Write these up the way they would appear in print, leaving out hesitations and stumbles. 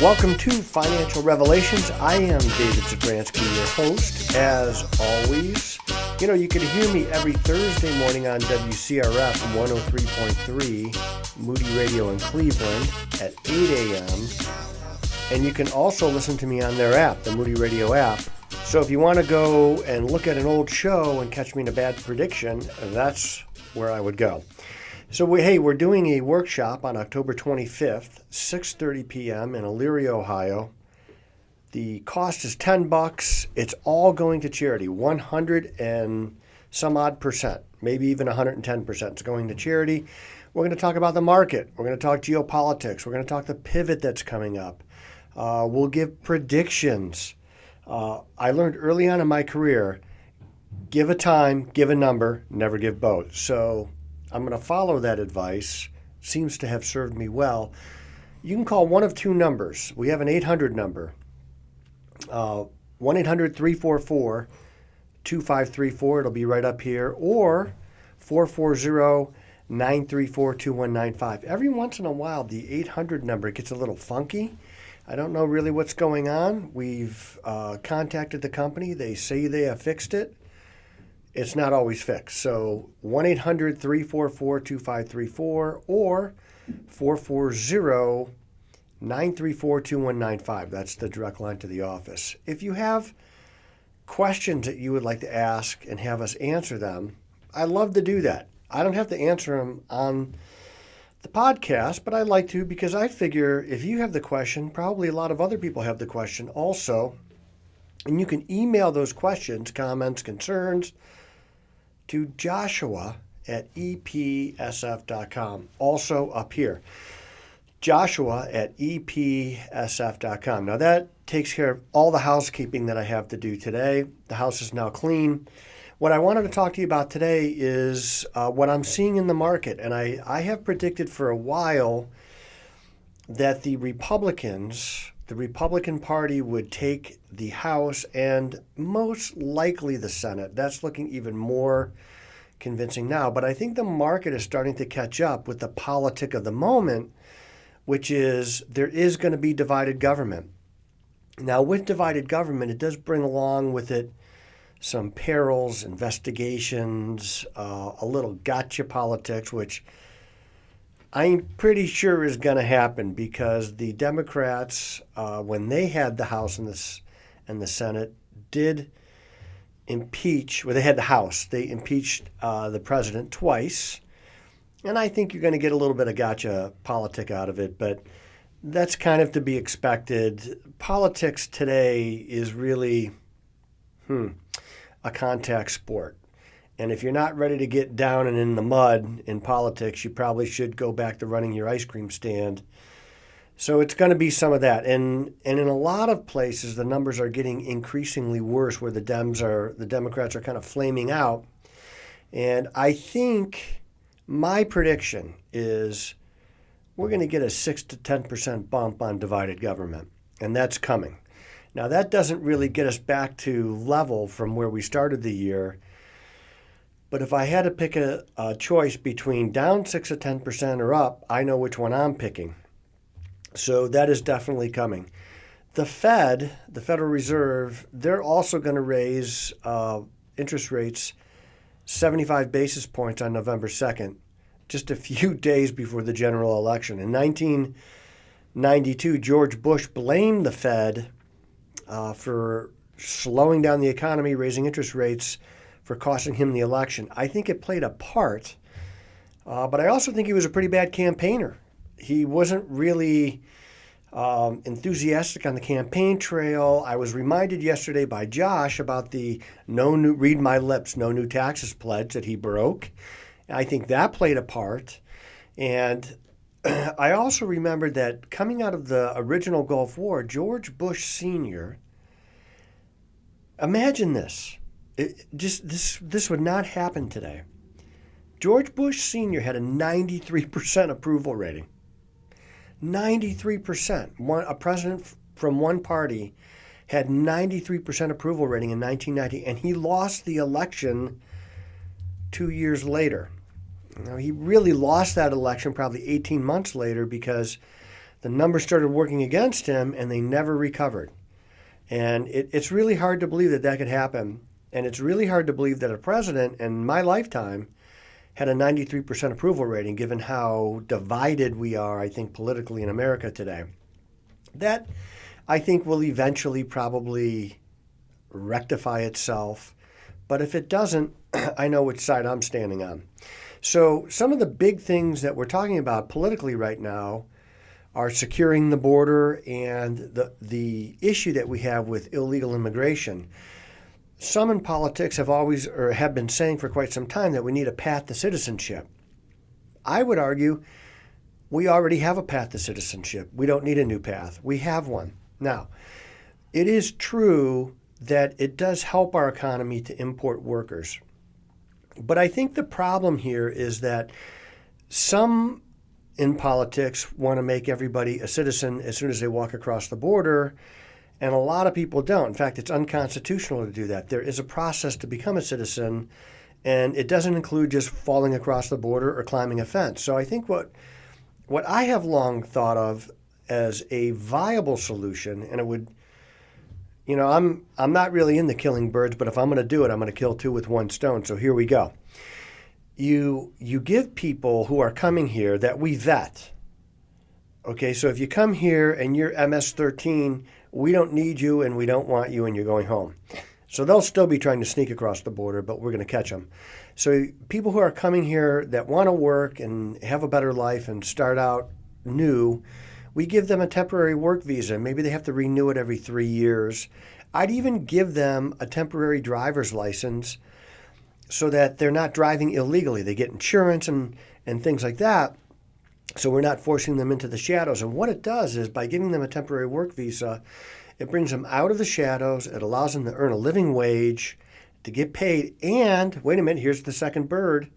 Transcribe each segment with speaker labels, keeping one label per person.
Speaker 1: Welcome to Financial Revelations. I am David Zabransky, your host. As always, you can hear me every Thursday morning on WCRF 103.3, Moody Radio in Cleveland at 8 a.m. And you can also listen to me on their app, the Moody Radio app. So if you want to go and look at an old show and catch me in a bad prediction, that's where I would go. So we're doing a workshop on October 25th, 6:30 p.m. in Elyria, Ohio. The cost is $10. It's all going to charity, 100 and some odd percent, maybe even 110% is going to charity. We're going to talk about the market. We're going to talk geopolitics. We're going to talk the pivot that's coming up. We'll give predictions. I learned early on in my career, give a time, give a number, never give both. So I'm going to follow that advice. Seems to have served me well. You can call one of two numbers. We have an 800 number, 1-800-344-2534. It'll be right up here. Or 440-934-2195. Every once in a while, the 800 number gets a little funky. I don't know really what's going on. We've contacted the company. They say they have fixed it. It's not always fixed. So 1-800-344-2534 or 440-934-2195. That's the direct line to the office. If you have questions that you would like to ask and have us answer them, I love to do that. I don't have to answer them on the podcast, but I like to because I figure if you have the question, probably a lot of other people have the question also. And you can email those questions, comments, concerns to Joshua at EP56.com. Also up here, Joshua at EP56.com. Now that takes care of all the housekeeping that I have to do today. The house is now clean. What I wanted to talk to you about today is what I'm seeing in the market. And I have predicted for a while that the Republican Party would take the House and most likely the Senate. That's looking even more convincing now. But I think the market is starting to catch up with the politic of the moment, which is there is going to be divided government. Now, with divided government, it does bring along with it some perils, investigations, a little gotcha politics, which I'm pretty sure is going to happen because the Democrats, when they had the House and the Senate, did impeach. Well, they had the House. They impeached the president twice, and I think you're going to get a little bit of gotcha politic out of it, but that's kind of to be expected. Politics today is really a contact sport. And if you're not ready to get down and in the mud in politics, you probably should go back to running your ice cream stand. So it's going to be some of that. And in a lot of places, the numbers are getting increasingly worse where the Democrats are kind of flaming out. And I think my prediction is we're going to get a 6 to 10% bump on divided government. And that's coming. Now, that doesn't really get us back to level from where we started the year. But if I had to pick a choice between down 6 or 10% or up, I know which one I'm picking. So that is definitely coming. The Fed, the Federal Reserve, they're also going to raise interest rates 75 basis points on November 2nd, just a few days before the general election. In 1992, George Bush blamed the Fed for slowing down the economy, raising interest rates, for costing him the election. I think it played a part, but I also think he was a pretty bad campaigner. He wasn't really enthusiastic on the campaign trail. I was reminded yesterday by Josh about the read my lips, no new taxes pledge that he broke. I think that played a part. And I also remembered that coming out of the original Gulf War, George Bush Sr., imagine this. This would not happen today. George Bush Sr. had a 93% approval rating. 93%. A president from one party had 93% approval rating in 1990, and he lost the election 2 years later. Now, he really lost that election probably 18 months later because the numbers started working against him and they never recovered. And it's really hard to believe that that could happen. And it's really hard to believe that a president in my lifetime had a 93% approval rating, given how divided we are, I think, politically in America today. That, I think, will eventually probably rectify itself. But if it doesn't, I know which side I'm standing on. So some of the big things that we're talking about politically right now are securing the border and the issue that we have with illegal immigration. Some in politics have always, or have been saying for quite some time, that we need a path to citizenship. I would argue we already have a path to citizenship. We don't need a new path. We have one. Now, it is true that it does help our economy to import workers. But I think the problem here is that some in politics want to make everybody a citizen as soon as they walk across the border, and a lot of people don't. In fact, it's unconstitutional to do that. There is a process to become a citizen, and it doesn't include just falling across the border or climbing a fence. So I think what I have long thought of as a viable solution, and it would, I'm not really into killing birds, but if I'm going to do it, I'm going to kill two with one stone. So here we go. You give people who are coming here that we vet. Okay, so if you come here and you're MS-13, we don't need you and we don't want you and you're going home. So they'll still be trying to sneak across the border, but we're going to catch them. So people who are coming here that want to work and have a better life and start out new, we give them a temporary work visa. Maybe they have to renew it every 3 years. I'd even give them a temporary driver's license so that they're not driving illegally. They get insurance and things like that. So we're not forcing them into the shadows. And what it does is, by giving them a temporary work visa, it brings them out of the shadows. It allows them to earn a living wage, to get paid, and, wait a minute, here's the second bird,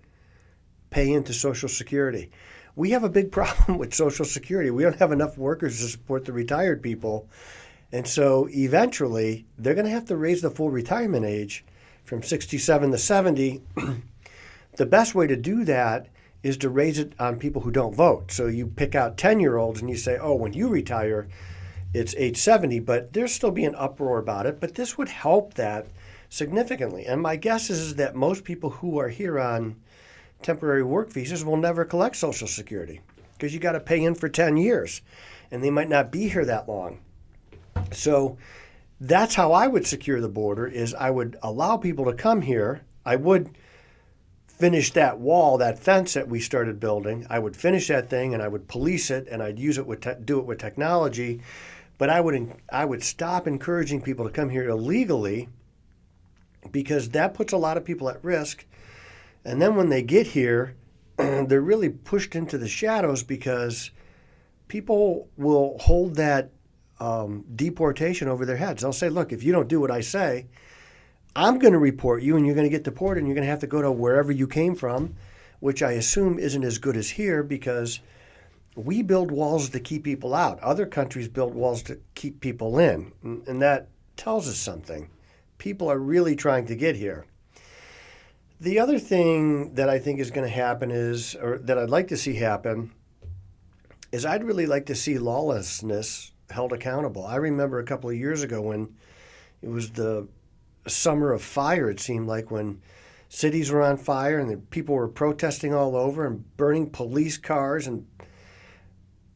Speaker 1: pay into Social Security. We have a big problem with Social Security. We don't have enough workers to support the retired people. And so eventually, they're going to have to raise the full retirement age from 67 to 70. The best way to do that is to raise it on people who don't vote. So you pick out 10-year-olds and you say, oh, when you retire, it's age 70, but there'll still be an uproar about it. But this would help that significantly. And my guess is that most people who are here on temporary work visas will never collect Social Security, because you got to pay in for 10 years, and they might not be here that long. So that's how I would secure the border, is I would allow people to come here. I would finish that wall, that fence that we started building. I would finish that thing and I would police it, and I'd use it do it with technology. But I would stop encouraging people to come here illegally, because that puts a lot of people at risk. And then when they get here, they're really pushed into the shadows, because people will hold that deportation over their heads. They'll say, look, if you don't do what I say, I'm going to report you and you're going to get deported and you're going to have to go to wherever you came from, which I assume isn't as good as here, because we build walls to keep people out. Other countries build walls to keep people in. And that tells us something. People are really trying to get here. The other thing that I think is going to happen is, or that I'd like to see happen, is I'd really like to see lawlessness held accountable. I remember a couple of years ago when it was the summer of fire, it seemed like, when cities were on fire and the people were protesting all over and burning police cars, and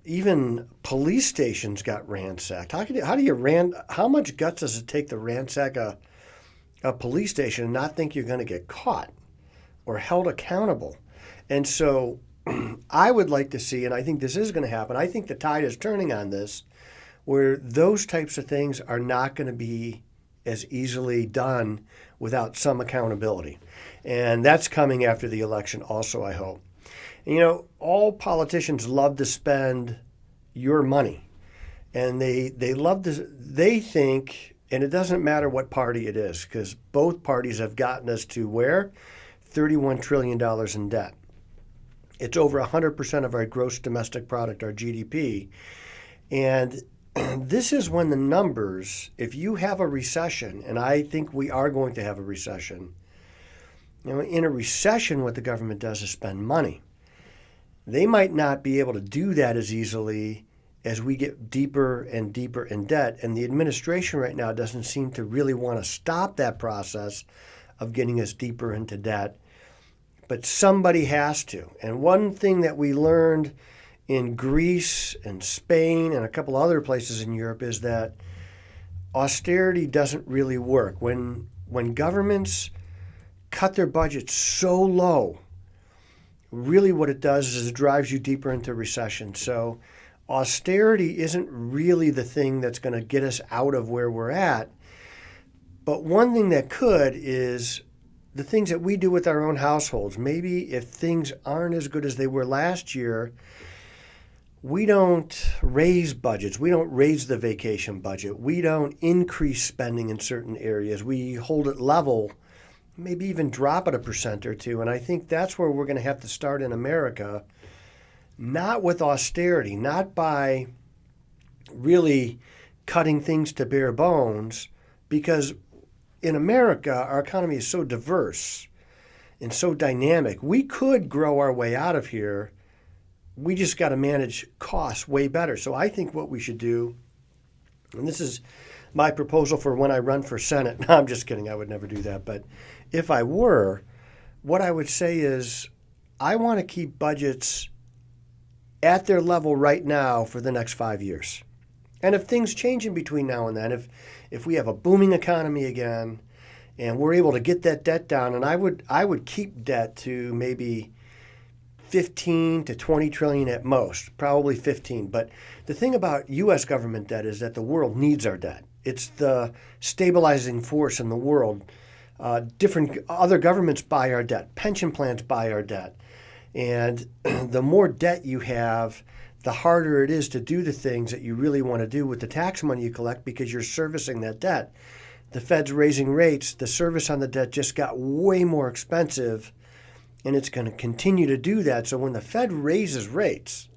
Speaker 1: even police stations got ransacked. How much guts does it take to ransack a police station and not think you're going to get caught or held accountable? And so I would like to see, and I think this is going to happen, I think the tide is turning on this, where those types of things are not going to be as easily done without some accountability. And that's coming after the election also, I hope. And, all politicians love to spend your money. And they think, and it doesn't matter what party it is, because both parties have gotten us to where? $31 trillion in debt. It's over 100% of our gross domestic product, our GDP. And this is when the numbers, if you have a recession, and I think we are going to have a recession, in a recession, what the government does is spend money. They might not be able to do that as easily as we get deeper and deeper in debt. And the administration right now doesn't seem to really want to stop that process of getting us deeper into debt. But somebody has to. And one thing that we learned in Greece and Spain and a couple other places in Europe is that austerity doesn't really work. When governments cut their budgets so low, really what it does is it drives you deeper into recession. So austerity isn't really the thing that's going to get us out of where we're at. But one thing that could is the things that we do with our own households. Maybe if things aren't as good as they were last year, we don't raise budgets. We don't raise the vacation budget. We don't increase spending in certain areas. We hold it level, maybe even drop it 1% or 2%. And I think that's where we're going to have to start in America, not with austerity, not by really cutting things to bare bones, because in America, our economy is so diverse and so dynamic. We could grow our way out of here. We just got to manage costs way better. So I think what we should do, and this is my proposal for when I run for Senate. No, I'm just kidding. I would never do that. But if I were, what I would say is I want to keep budgets at their level right now for the next 5 years. And if things change in between now and then, if we have a booming economy again and we're able to get that debt down, and I would keep debt to maybe 15 to 20 trillion at most, probably 15. But the thing about U.S. government debt is that the world needs our debt. It's the stabilizing force in the world. Different other governments buy our debt. Pension plans buy our debt. And the more debt you have, the harder it is to do the things that you really want to do with the tax money you collect because you're servicing that debt. The Fed's raising rates. The service on the debt just got way more expensive, and it's going to continue to do that. So when the Fed raises rates,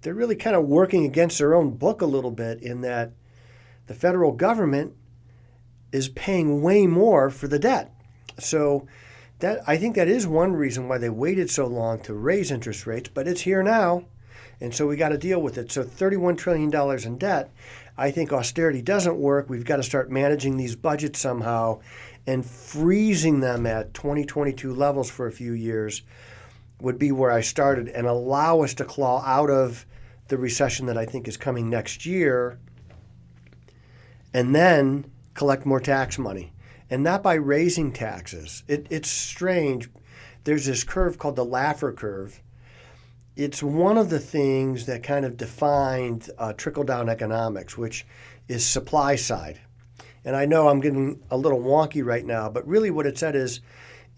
Speaker 1: they're really kind of working against their own book a little bit in that the federal government is paying way more for the debt. So I think that is one reason why they waited so long to raise interest rates, but it's here now. And so we got to deal with it. So $31 trillion in debt, I think austerity doesn't work. We've got to start managing these budgets somehow, and freezing them at 2022 levels for a few years would be where I started, and allow us to claw out of the recession that I think is coming next year, and then collect more tax money. And not by raising taxes. It's strange. There's this curve called the Laffer curve. It's one of the things that kind of defined trickle-down economics, which is supply side. And I know I'm getting a little wonky right now, but really what it said is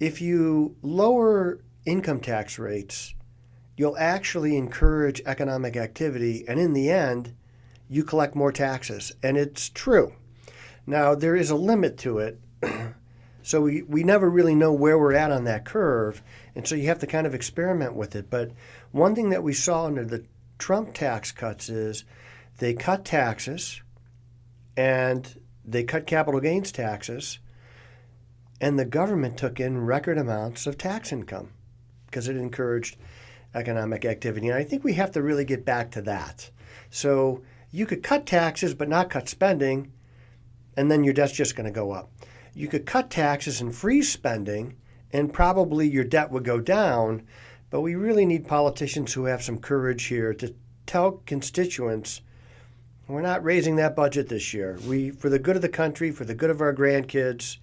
Speaker 1: if you lower income tax rates, you'll actually encourage economic activity, and in the end, you collect more taxes. And it's true. Now, there is a limit to it. So we never really know where we're at on that curve, and so you have to kind of experiment with it. But one thing that we saw under the Trump tax cuts is they cut taxes, and they cut capital gains taxes, and the government took in record amounts of tax income because it encouraged economic activity. And I think we have to really get back to that. So you could cut taxes but not cut spending, and then your debt's just going to go up. You could cut taxes and freeze spending, and probably your debt would go down, but we really need politicians who have some courage here to tell constituents, we're not raising that budget this year. For the good of the country, for the good of our grandkids,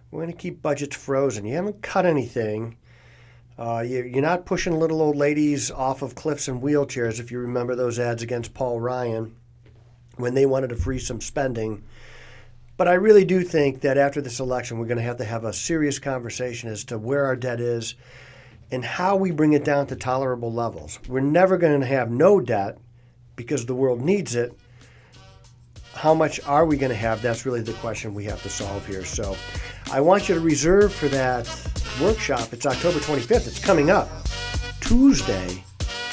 Speaker 1: we're going to keep budgets frozen. You haven't cut anything. You're not pushing little old ladies off of cliffs in wheelchairs, if you remember those ads against Paul Ryan when they wanted to freeze some spending. But I really do think that after this election, we're going to have a serious conversation as to where our debt is and how we bring it down to tolerable levels. We're never going to have no debt because the world needs it. How much are we going to have? That's really the question we have to solve here. So I want you to reserve for that workshop. It's October 25th. It's coming up Tuesday.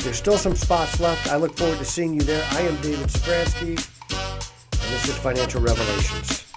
Speaker 1: There's still some spots left. I look forward to seeing you there. I am David Safransky, and this is Financial Revelations.